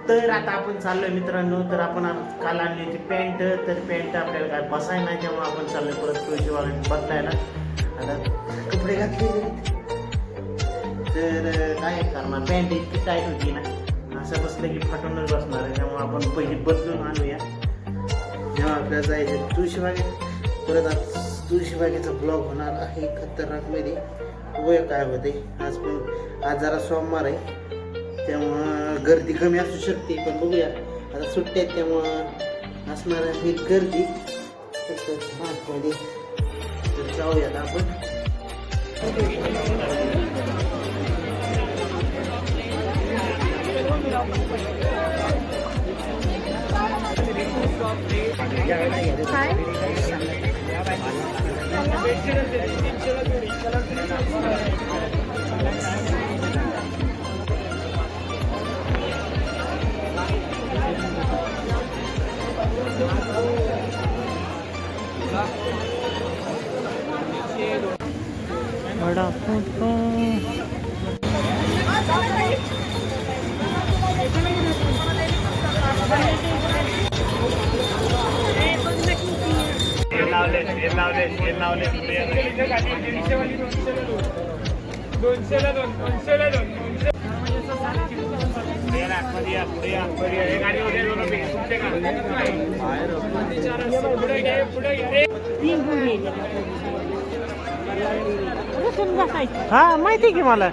तर आता आपण चाललोय मित्रांनो. तर आपण काल आणली होती पॅन्ट. तर पॅन्ट आपल्याला काय बसाय नाही, त्यामुळे आपण चाललोय परत तुळशीबागेत बदलायला. आता कपडे घातलेले. तर काय करणार, पॅन्ट इतकी टाईट होती ना, असं बसलं की फाटूनच बसणार आहे. त्यामुळे आपण पहिली बदलून आणूया. जेव्हा आपल्याला जायचं तुळशीबागेत, परत आज तुळशीबागेचा ब्लॉग होणार आहे खतरनाकमध्ये. बघूया काय होते. आज जरा सोमवार आहे, त्यामुळं गर्दी कमी असू शकते, पण बघूया. आता सुट्ट्या आहेत त्यामुळं असणार आहे गर्दी मध्ये. तर जाऊयात आपण. बड़ा फोटो हा माहिती की मला.